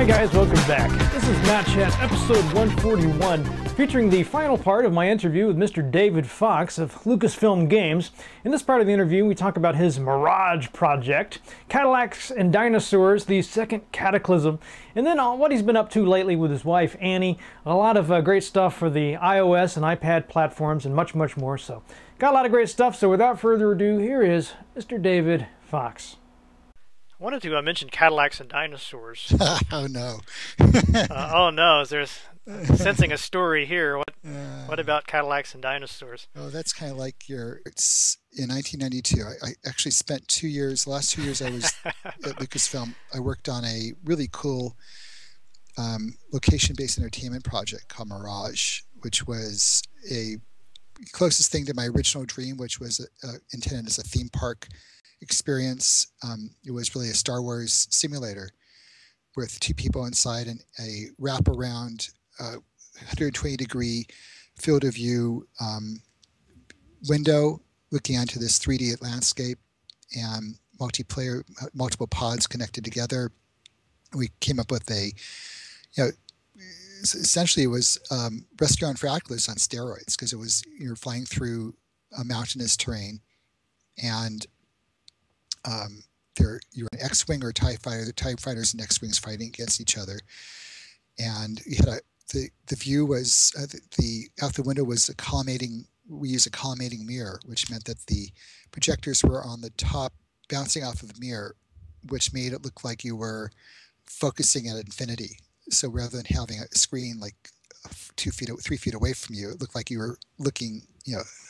Hi guys, welcome back. This is Matt Chat, episode 141, featuring the final part of my interview with Mr. David Fox of Lucasfilm Games. In this part of the interview, we talk about his Mirage project, Cadillacs and Dinosaurs, the second Cataclysm, and then what he's been up to lately with his wife, Annie. A lot of great stuff for the iOS and iPad platforms and much, much more. So, got a lot of great stuff, so without further ado, here is Mr. David Fox. I wanted to mention Cadillacs and Dinosaurs. Oh no. Oh no, there's sensing a story here. What about Cadillacs and Dinosaurs? Oh, that's kind of like it's in 1992. I actually spent 2 years, the last 2 years I was at Lucasfilm. I worked on a really cool location-based entertainment project called Mirage, which was a closest thing to my original dream, which was intended as a theme park experience. It was really a Star Wars simulator with two people inside and a wraparound 120-degree field of view window looking onto this 3D landscape and multiple pods connected together. We came up with essentially it was Restaurant for Oculus on steroids, because you're flying through a mountainous terrain, and you're an X-wing or a TIE fighter. The TIE fighters and X-wings fighting against each other, and you had the view was out the window was we used a collimating mirror, which meant that the projectors were on the top, bouncing off of the mirror, which made it look like you were focusing at infinity. So rather than having a screen like 3 feet away from you, it looked like you were looking,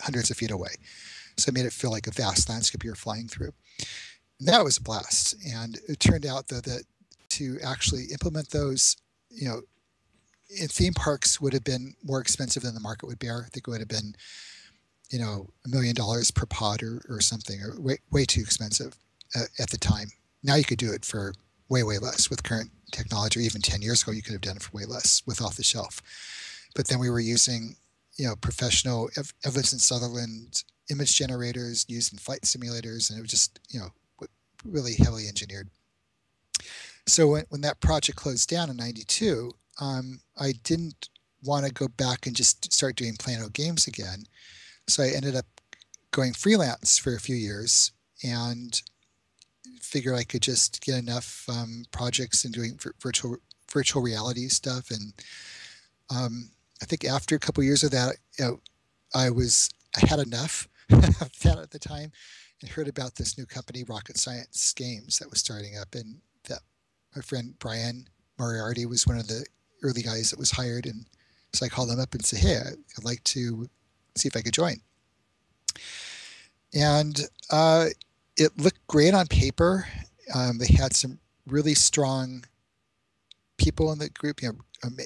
hundreds of feet away. So it made it feel like a vast landscape you were flying through. And that was a blast. And it turned out, though, that to actually implement those, in theme parks would have been more expensive than the market would bear. I think it would have been, $1 million per pod or something, or way too expensive at the time. Now you could do it for way, way less with current technology. Or even 10 years ago, you could have done it for way less with off the shelf. But then we were using, professional Evans and Sutherland image generators used in flight simulators, and it was just, really heavily engineered. So when that project closed down in '92, I didn't want to go back and just start doing plain old games again. So I ended up going freelance for a few years and figured I could just get enough projects and doing virtual reality stuff. And I think after a couple of years of that, I had enough of that at the time, and heard about this new company, Rocket Science Games, that was starting up, and that my friend Brian Moriarty was one of the early guys that was hired. And so I called them up and said, hey, I'd like to see if I could join. And it looked great on paper. They had some really strong people in the group,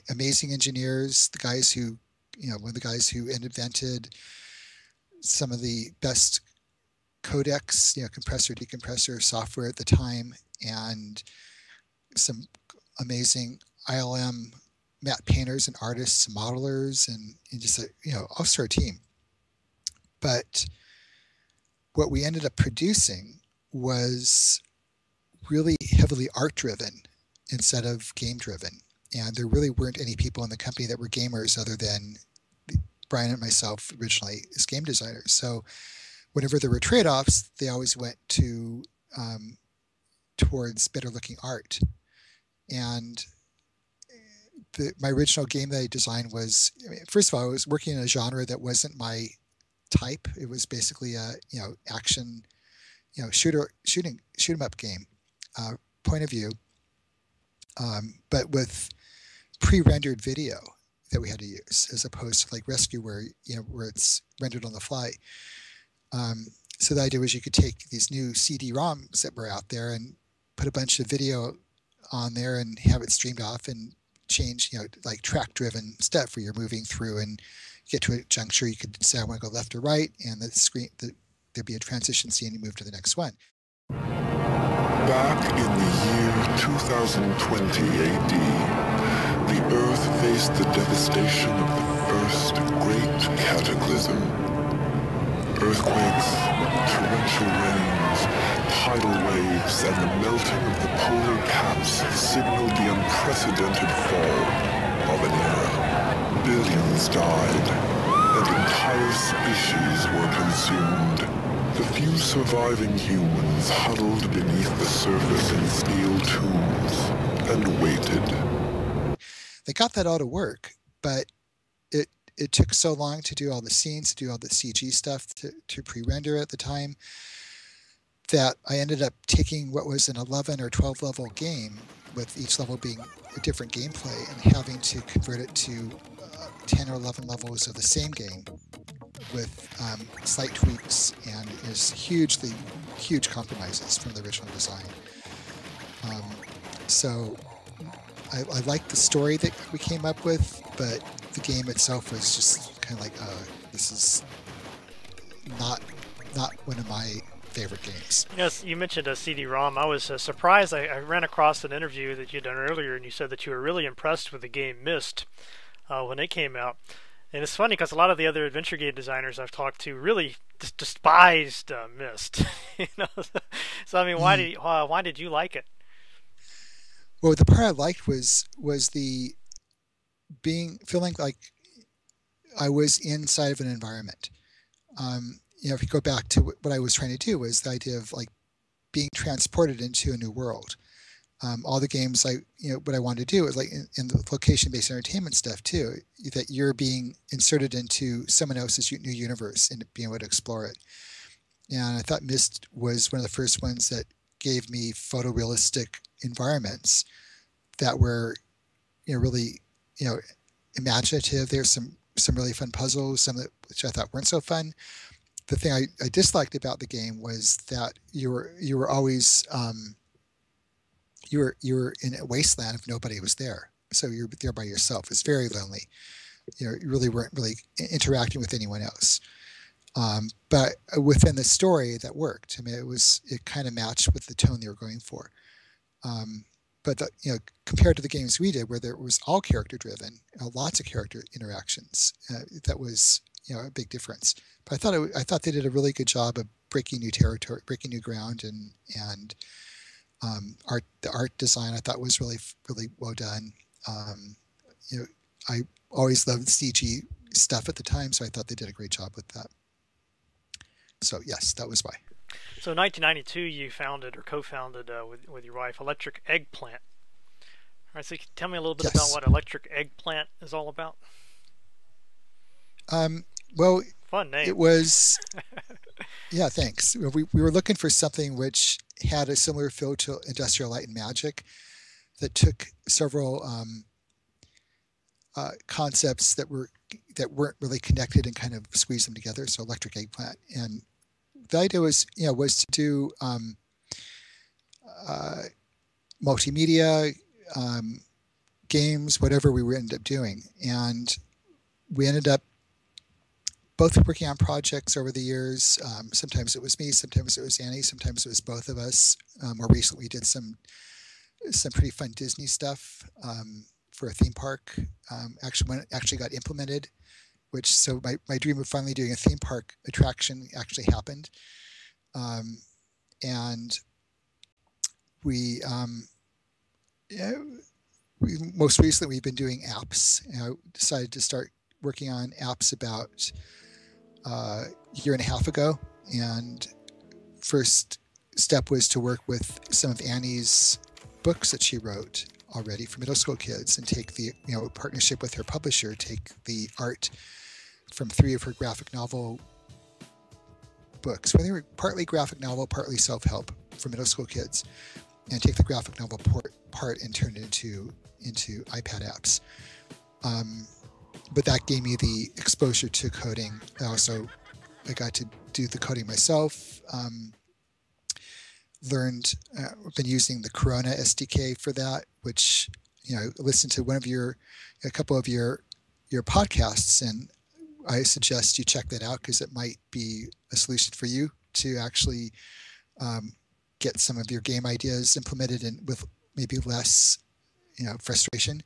amazing engineers, the guys who, one of the guys who invented some of the best codecs, compressor, decompressor software at the time, and some amazing ILM matte painters and artists and modelers, and just a, all-star team. But what we ended up producing was really heavily art-driven instead of game-driven. And there really weren't any people in the company that were gamers other than Brian and myself originally as game designers. So whenever there were trade-offs, they always went towards better-looking art. And my original game that I designed was, first of all, I was working in a genre that wasn't my type. It was basically a action, shoot 'em up game, point of view, but with pre-rendered video that we had to use, as opposed to like Rescue, where it's rendered on the fly. So the idea was you could take these new CD-ROMs that were out there and put a bunch of video on there and have it streamed off and change, like track-driven stuff where you're moving through and get to a juncture. You could say, I want to go left or right, and there'd be a transition scene, you move to the next one. Back in the year 2020 AD, the Earth faced the devastation of the first great cataclysm. Earthquakes, torrential rains, tidal waves, and the melting of the polar caps signaled the unprecedented unprecedented fall of an era. Billions died, and entire species were consumed. The few surviving humans huddled beneath the surface in steel tubes and waited. They got that all to work, but it took so long to do all the scenes, to do all the CG stuff, to pre-render at the time, that I ended up taking what was an 11 or 12 level game, with each level being a different gameplay, and having to convert it to 10 or 11 levels of the same game with slight tweaks, and is huge compromises from the original design. So I like the story that we came up with, but the game itself was just kind of like, this is not one of my favorite games. Yes, you mentioned a CD-ROM. I was surprised. I ran across an interview that you'd done earlier, and you said that you were really impressed with the game Myst when it came out. And it's funny because a lot of the other adventure game designers I've talked to really despised Myst. So I mean, why did you like it? Well, the part I liked was the feeling like I was inside of an environment. If you go back to what I was trying to do, was the idea of like being transported into a new world. All the games what I wanted to do is like in the location-based entertainment stuff too, that you're being inserted into someone else's new universe and being able to explore it. And I thought Myst was one of the first ones that gave me photorealistic environments that were, really, imaginative. There's some really fun puzzles, some which I thought weren't so fun. The thing I disliked about the game was that you were always you were in a wasteland if nobody was there. So you're there by yourself. It's very lonely. You really weren't really interacting with anyone else. But within the story, that worked. I mean, it kind of matched with the tone they were going for. But compared to the games we did, where there was all character driven, lots of character interactions, that was a big difference. But I thought they did a really good job of breaking new territory, breaking new ground, and the art design I thought was really well done. I always loved CG stuff at the time, so I thought they did a great job with that. So yes, that was why. So in 1992, you founded or co-founded with your wife Electric Eggplant. All right, so you can tell me a little bit about what Electric Eggplant is all about. Well, fun name. It was. Yeah, thanks. We were looking for something which had a similar feel to Industrial Light and Magic, that took several concepts that weren't really connected and kind of squeezed them together. So Electric Eggplant, and the idea was to do multimedia, games, whatever we would end up doing, and we ended up both working on projects over the years. Sometimes it was me, sometimes it was Annie, sometimes it was both of us. More recently, we did some pretty fun Disney stuff for a theme park. Actually got implemented, so my dream of finally doing a theme park attraction actually happened. And we most recently we've been doing apps. I decided to start working on apps about a year and a half ago, and first step was to work with some of Annie's books that she wrote already for middle school kids, and take the partnership with her publisher, take the art from 3 of her graphic novel books, where they were partly graphic novel, partly self-help for middle school kids, and take the graphic novel part and turn it into iPad apps. But that gave me the exposure to coding. I got to do the coding myself. Been using the Corona SDK for that, which listened to a couple of your podcasts, and I suggest you check that out, because it might be a solution for you to actually get some of your game ideas implemented with maybe less frustration.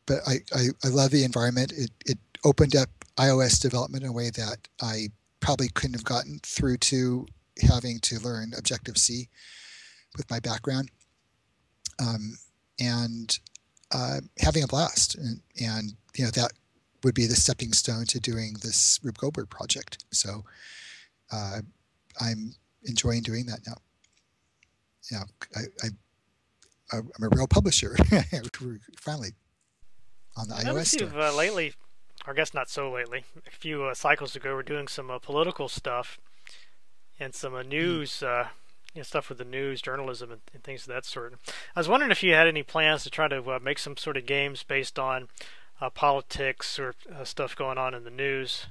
But I love the environment. It opened up iOS development in a way that I probably couldn't have gotten through to having to learn Objective-C with my background. and having a blast. And that would be the stepping stone to doing this Rube Goldberg project. So I'm enjoying doing that now. I'm a real publisher. Finally on the iOS store. Lately, or I guess not so lately, a few cycles ago, we're doing some political stuff and some news, stuff with the news, journalism, and things of that sort. I was wondering if you had any plans to try to make some sort of games based on politics or stuff going on in the news.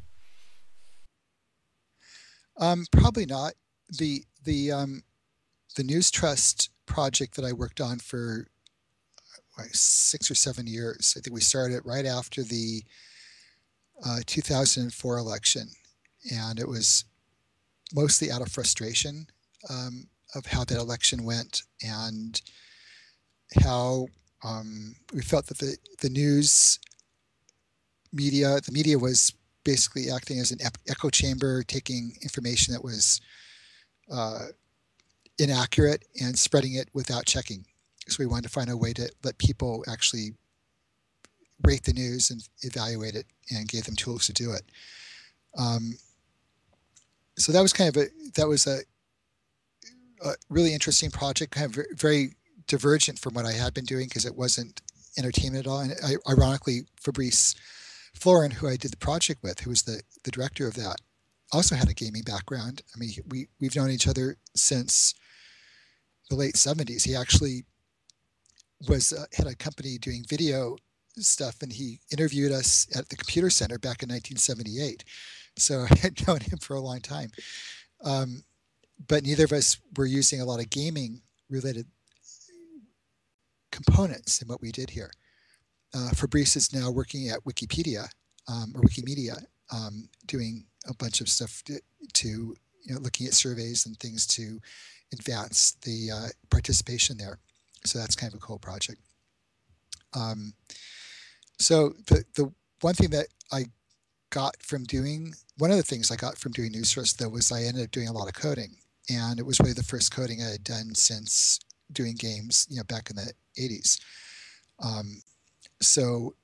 Probably not. The News Trust project that I worked on for 6 or 7 years. I think we started right after the 2004 election, and it was mostly out of frustration of how that election went, and how we felt that the media was basically acting as an echo chamber, taking information that was inaccurate and spreading it without checking. So we wanted to find a way to let people actually rate the news and evaluate it, and gave them tools to do it. So that was a really interesting project, kind of very divergent from what I had been doing, because it wasn't entertainment at all. And ironically, Fabrice Florin, who I did the project with, who was the director of that, also had a gaming background. I mean, we've known each other since the late 70s. He actually had a company doing video stuff, and he interviewed us at the Computer Center back in 1978. So I had known him for a long time. But neither of us were using a lot of gaming related components in what we did here. Fabrice is now working at Wikipedia or Wikimedia, doing a bunch of stuff to looking at surveys and things to advance the participation there. So that's kind of a cool project. So the one thing that I got from doing, one of the things I got from doing News Trust, though, was I ended up doing a lot of coding, and it was really the first coding I had done since doing games, back in the 80s. So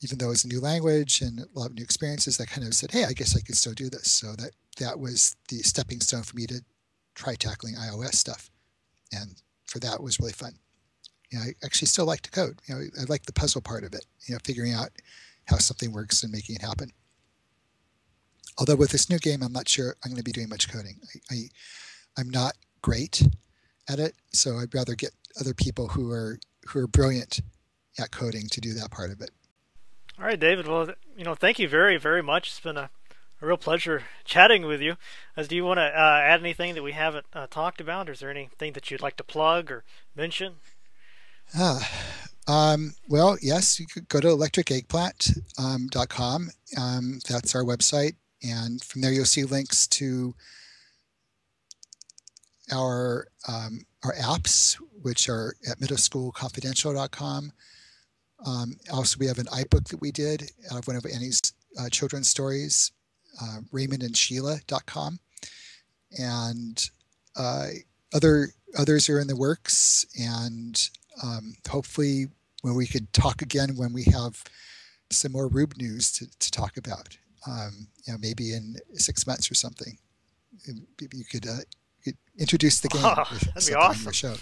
even though it's a new language and a lot of new experiences, I kind of said, hey, I guess I could still do this. So that was the stepping stone for me to try tackling iOS stuff. And for that, it was really fun. I actually still like to code. I like the puzzle part of it, figuring out how something works and making it happen. Although with this new game, I'm not sure I'm going to be doing much coding. I'm not great at it, so I'd rather get other people who are brilliant at coding to do that part of it. All right, David. Well, thank you very, very much. It's been a real pleasure chatting with you. Do you want to add anything that we haven't talked about? Or is there anything that you'd like to plug or mention? Well, yes, you could go to electriceggplant.com. That's our website. And from there, you'll see links to our apps, which are at middleschoolconfidential.com. Also, we have an iBook that we did out of one of Annie's children's stories, RaymondandSheila.com. And others are in the works. And hopefully when we could talk again when we have some more Rube news to talk about, maybe in 6 months or something. Maybe you could introduce the game. Oh, that'd be awesome. On your show.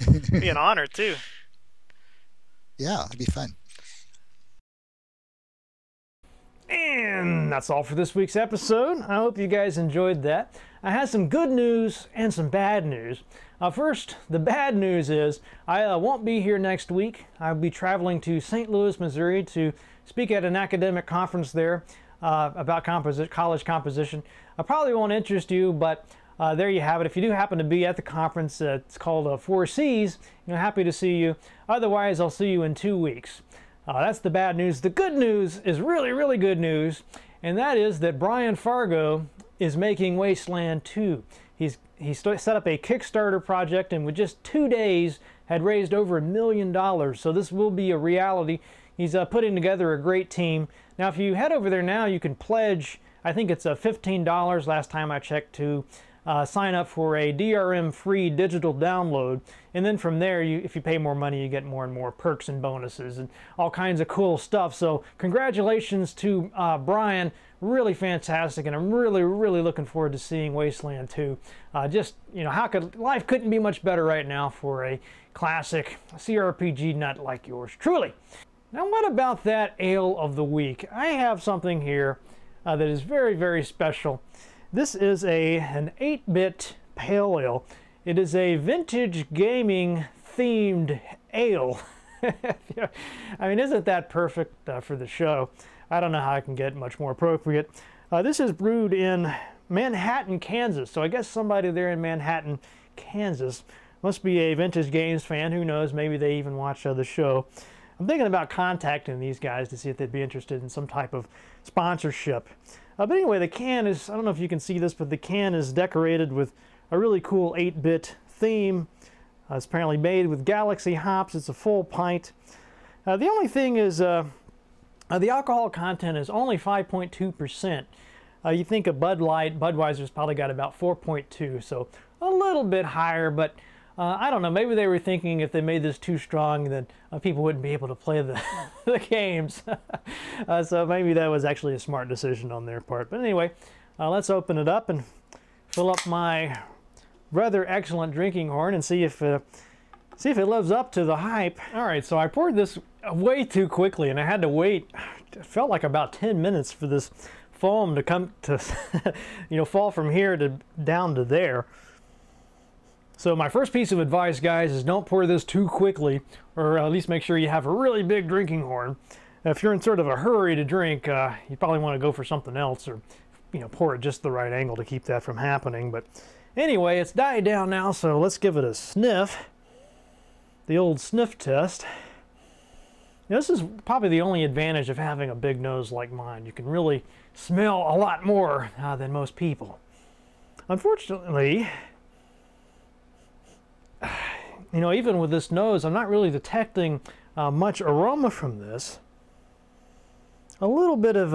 It'd be an honor too. Yeah, it'd be fun. And that's all for this week's episode. I hope you guys enjoyed that. I had some good news and some bad news. First, the bad news is I won't be here next week. I'll be traveling to St. Louis, Missouri to speak at an academic conference there about college composition. I probably won't interest you, but there you have it. If you do happen to be at the conference, it's called 4 Cs. Happy to see you. Otherwise, I'll see you in 2 weeks. That's the bad news. The good news is really, really good news, and that is that Brian Fargo is making Wasteland 2. He set up a Kickstarter project, and with just 2 days had raised over $1 million. So this will be a reality. He's putting together a great team. Now, if you head over there now, you can pledge. I think it's $15 last time I checked to sign up for a DRM-free digital download, and then from there, if you pay more money, you get more and more perks and bonuses and all kinds of cool stuff. So congratulations to Brian. Really fantastic, and I'm really, really looking forward to seeing Wasteland 2. Just, you know, life couldn't be much better right now for a classic CRPG nut like yours, truly. Now, what about that ale of the week? I have something here that is very, very special. This is an 8-bit pale ale. It is a vintage gaming themed ale. I mean, isn't that perfect for the show? I don't know how I can get much more appropriate. This is brewed in Manhattan, Kansas. So I guess somebody there in Manhattan, Kansas must be a vintage games fan. Who knows? Maybe they even watch the show. I'm thinking about contacting these guys to see if they'd be interested in some type of sponsorship. But anyway, the can is, I don't know if you can see this, but the can is decorated with a really cool 8-bit theme. It's apparently made with Galaxy hops. It's a full pint. The only thing is the alcohol content is only 5.2%. You think a Bud Light, Budweiser's probably got about 4.2, so a little bit higher, but I don't know, maybe they were thinking if they made this too strong, then people wouldn't be able to play the, the games. So maybe that was actually a smart decision on their part. But anyway, let's open it up and fill up my rather excellent drinking horn and see if it lives up to the hype. All right, so I poured this way too quickly, and I had to wait, it felt like about 10 minutes for this foam to come to, you know, fall from here to down to there. So my first piece of advice, guys, is don't pour this too quickly, or at least make sure you have a really big drinking horn. If you're in sort of a hurry to drink, you probably want to go for something else, or, you know, pour it just the right angle to keep that from happening. But anyway, it's died down now, so let's give it a sniff. The old sniff test. Now, this is probably the only advantage of having a big nose like mine. You can really smell a lot more than most people. Unfortunately, you know, even with this nose, I'm not really detecting much aroma from this. A little bit of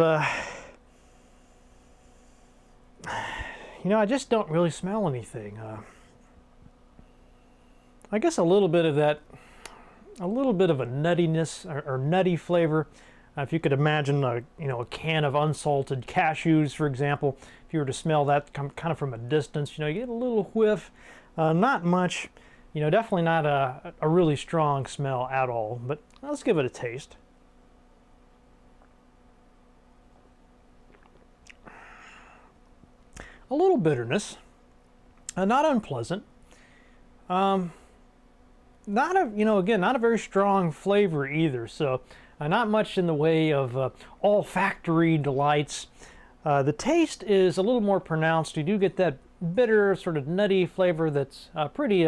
you know, I just don't really smell anything. I guess a little bit of that, a little bit of a nuttiness or nutty flavor. If you could imagine you know, a can of unsalted cashews, for example, if you were to smell that kind of from a distance, you know, you get a little whiff, not much. You know, definitely not a really strong smell at all, but let's give it a taste. A little bitterness, not unpleasant. Not a, you know, again, not a very strong flavor either, so not much in the way of olfactory delights. The taste is a little more pronounced. You do get that bitter, sort of nutty flavor that's pretty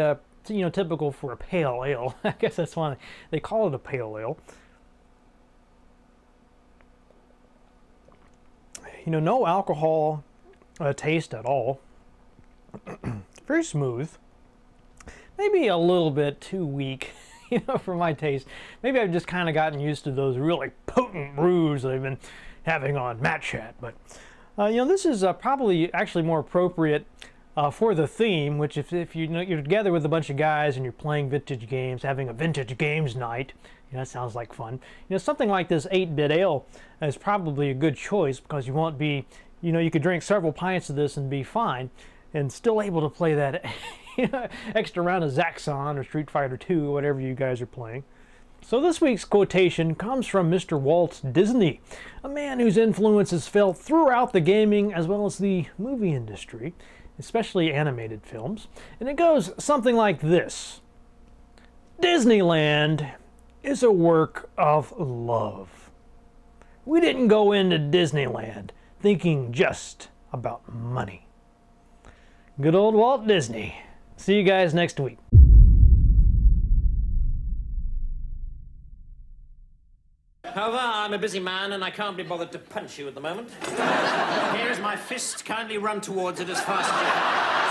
you know, typical for a pale ale. I guess that's why they call it a pale ale. You know, no alcohol taste at all. Very smooth. Maybe a little bit too weak, you know, for my taste. Maybe I've just kind of gotten used to those really potent brews that I've been having on Matt Chat. But, you know, this is probably actually more appropriate for the theme, which if you know, you're together with a bunch of guys and you're playing vintage games, having a vintage games night, you know, that sounds like fun. You know, something like this 8-bit ale is probably a good choice because you won't be, you know, you could drink several pints of this and be fine and still able to play that extra round of Zaxxon or Street Fighter 2, whatever you guys are playing. So this week's quotation comes from Mr. Walt Disney, a man whose influence is felt throughout the gaming as well as the movie industry, especially animated films. And it goes something like this: Disneyland is a work of love. We didn't go into Disneyland thinking just about money. Good old Walt Disney. See you guys next week. However, I'm a busy man and I can't be bothered to punch you at the moment. Here is my fist. Kindly run towards it as fast as you can.